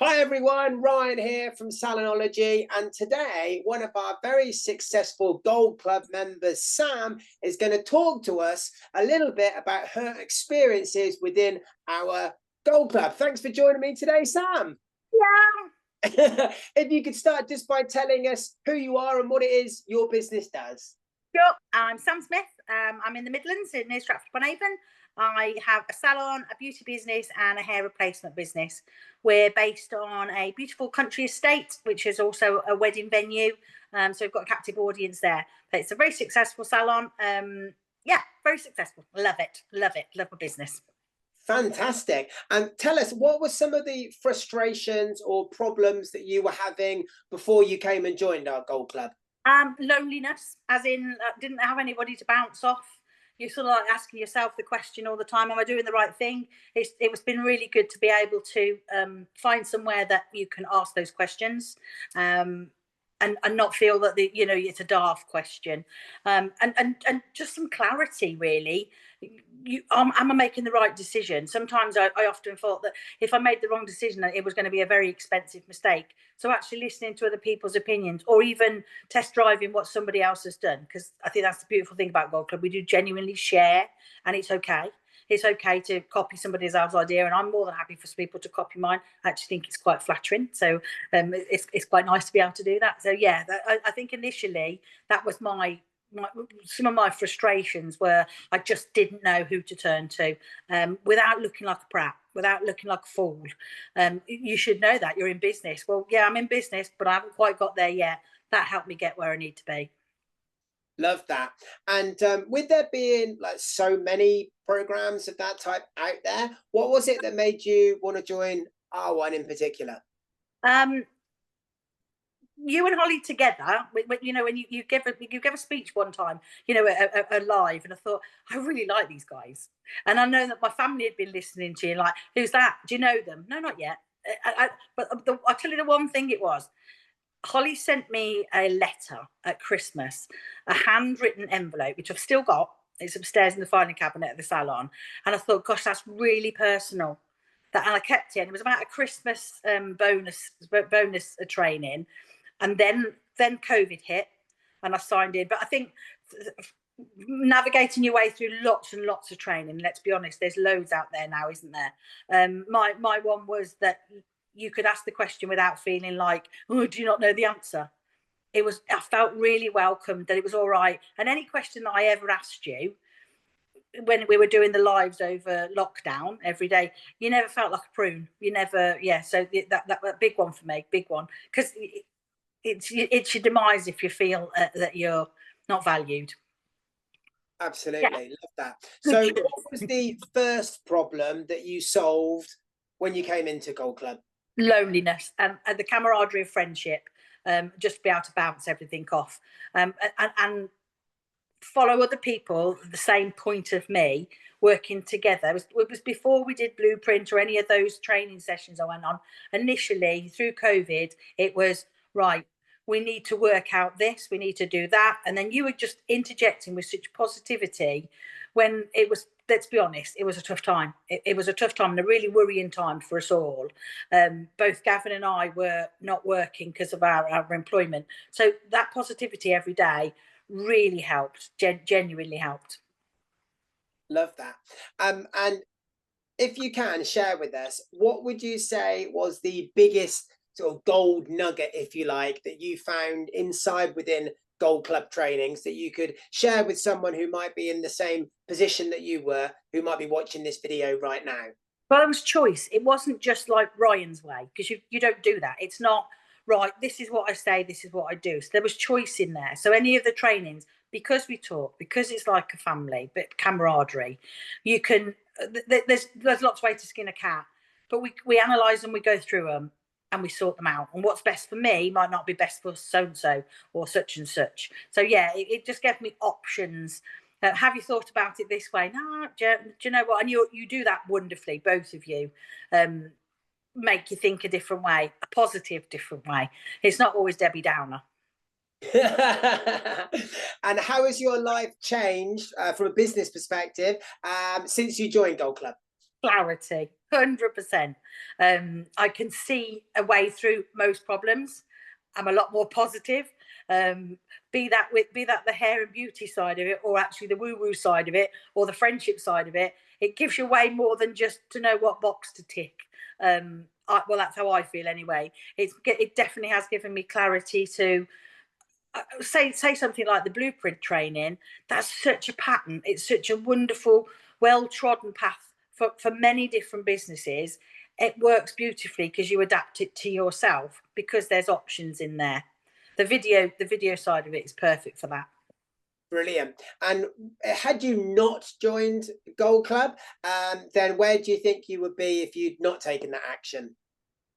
Hi everyone, Ryan here from Salonology, and today one of our very successful Gold Club members, Sam, is going to talk to us a little bit about her experiences within our Gold Club. Thanks for joining me today, Sam. Yeah. If you could start just by telling us who you are and what it is your business does. Sure. I'm Sam Smith. I'm in the Midlands, near Stratford-upon-Avon. I have a salon, a beauty business, and a hair replacement business. We're based on a beautiful country estate, which is also a wedding venue. So we've got a captive audience there. But it's a very successful salon. Yeah, very successful. Love it. Love it. Love my business. Fantastic. And tell us, what were some of the frustrations or problems that you were having before you came and joined our Gold Club? Loneliness, as in didn't have anybody to bounce off. You're sort of like asking yourself the question all the time: Am I doing the right thing? It's been really good to be able to find somewhere that you can ask those questions, and not feel that it's a daft question, and just some clarity really. Am I making the right decision? Sometimes I often thought that if I made the wrong decision, it was going to be a very expensive mistake. So actually listening to other people's opinions, or even test driving what somebody else has done, because I think that's the beautiful thing about Gold Club. We do genuinely share, and it's okay. It's okay to copy somebody else's idea, and I'm more than happy for people to copy mine. I actually think it's quite flattering. So it's quite nice to be able to do that. So yeah, I think initially that was some of my frustrations were I just didn't know who to turn to, without looking like a prat, without looking like a fool. You should know that you're in business. Well, yeah, I'm in business, but I haven't quite got there yet. That helped me get where I need to be. Love that. And with there being like so many programs of that type out there, what was it that made you want to join our one in particular? You and Holly together, when you gave a speech one time, a live, and I thought I really like these guys, and I know that my family had been listening to you. Like, who's that? Do you know them? No, not yet. But I'll tell you the one thing it was. Holly sent me a letter at Christmas, a handwritten envelope, which I've still got. It's upstairs in the filing cabinet at the salon, and I thought, gosh, that's really personal. And I kept it. And it was about a Christmas bonus training, and then COVID hit, and I signed in. But I think navigating your way through lots and lots of training. Let's be honest, there's loads out there now, isn't there? My one was that you could ask the question without feeling like, oh, do you not know the answer? I felt really welcomed, that it was all right. And any question that I ever asked you when we were doing the lives over lockdown every day, you never felt like a prune. You never, yeah. So that big one for me, big one, because it's your demise if you feel that you're not valued. Absolutely. Yeah. Love that. So what was the first problem that you solved when you came into Gold Club? Loneliness and the camaraderie of friendship, just be able to bounce everything off, and follow other people the same point of me, working together. It was before we did Blueprint or any of those training sessions I went on. Initially, through COVID, it was right. We need to work out this. We need to do that. And then you were just interjecting with such positivity when it was. Let's be honest, it was a tough time. It was a tough time and a really worrying time for us all. Both Gavin and I were not working because of our employment. So that positivity every day really helped, genuinely helped. Love that. And if you can share with us, what would you say was the biggest sort of gold nugget, if you like, that you found inside within Gold Club trainings that you could share with someone who might be in the same position that you were, who might be watching this video right now? Well, it was choice. It wasn't just like Ryan's way, because you don't do that. It's not right. This is what I say. This is what I do. So there was choice in there. So any of the trainings, because we talk, because it's like a family, but camaraderie, you can. There's lots of ways to skin a cat, but we analyze them, we go through them, and we sort them out. And what's best for me might not be best for so and so or such and such. So yeah, it just gave me options. Have you thought about it this way? No, do you know what? And you do that wonderfully, both of you. Make you think a different way, a positive different way. It's not always Debbie Downer. And how has your life changed from a business perspective since you joined Gold Club? Clarity. 100%. I can see a way through most problems. I'm a lot more positive. Be that the hair and beauty side of it, or actually the woo woo side of it, or the friendship side of it. It gives you way more than just to know what box to tick. Well, that's how I feel anyway. It definitely has given me clarity to say something like the blueprint training. That's such a pattern. It's such a wonderful, well trodden path for many different businesses. It works beautifully because you adapt it to yourself, because there's options in there. The video side of it is perfect for that. Brilliant. And had you not joined Gold Club, then where do you think you would be if you'd not taken that action?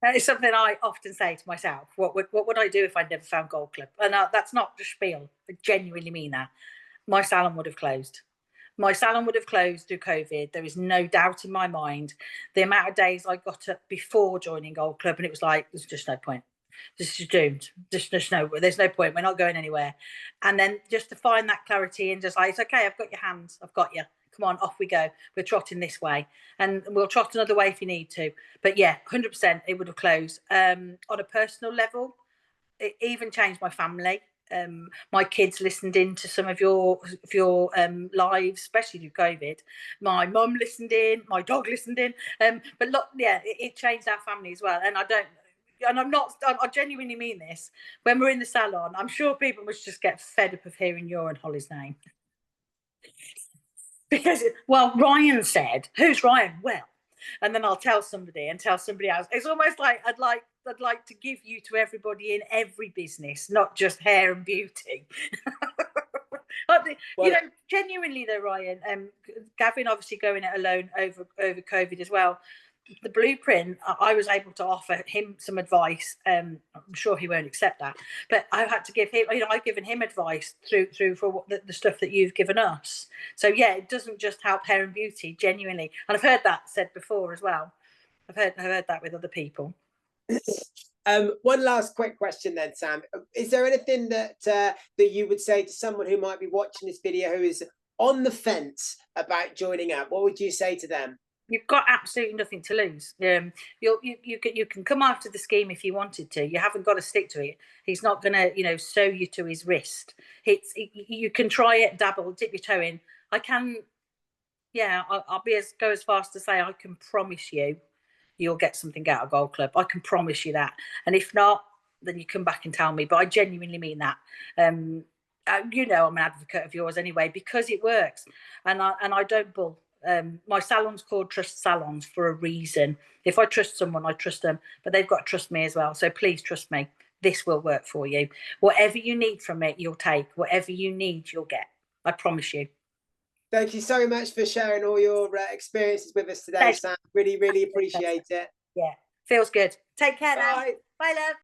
That is something I often say to myself. What would I do if I'd never found Gold Club? And that's not just spiel. I genuinely mean that. My salon would have closed. My salon would have closed through COVID. There is no doubt in my mind. The amount of days I got up before joining Gold Club, and it was like, there's just no point. This is doomed. There's no point. We're not going anywhere. And then just to find that clarity and just like, it's okay, I've got your hands. I've got you. Come on, off we go. We're trotting this way. And we'll trot another way if you need to. But yeah, 100% it would have closed. On a personal level, it even changed my family. My kids listened in to some of your lives, especially through COVID. My mum listened in, my dog listened in. But look, yeah, it changed our family as well. And I genuinely mean this. When we're in the salon, I'm sure people must just get fed up of hearing your and Holly's name. Because, well, Ryan said, who's Ryan? Well, and then I'll tell somebody else. It's almost like I'd like to give you to everybody in every business, not just hair and beauty. You know, genuinely though, Ryan, Gavin obviously going it alone over COVID as well. The blueprint, I was able to offer him some advice. I'm sure he won't accept that, but I had to give him, I've given him advice through for the stuff that you've given us. So yeah, it doesn't just help hair and beauty, genuinely. And I've heard that said before as well. I've heard that with other people. One last quick question then, Sam. Is there anything that that you would say to someone who might be watching this video who is on the fence about joining up? What would you say to them? You've got absolutely nothing to lose. You can come after the scheme if you wanted to. You haven't got to stick to it. He's not going to, sew you to his wrist. You can try it, dabble, dip your toe in. I'll go as far as to say I can promise you'll get something out of Gold Club. I can promise you that. And if not, then you come back and tell me. But I genuinely mean that. I'm an advocate of yours anyway, because it works, and I don't bull. My salon's called Trust Salons for a reason. If I trust someone, I trust them, but they've got to trust me as well. So please trust me. This will work for you. Whatever you need from it, you'll take. Whatever you need, you'll get. I promise you. Thank you so much for sharing all your experiences with us today, Sam. Really, really appreciate it. Yeah, feels good. Take care now. Bye. Bye, love.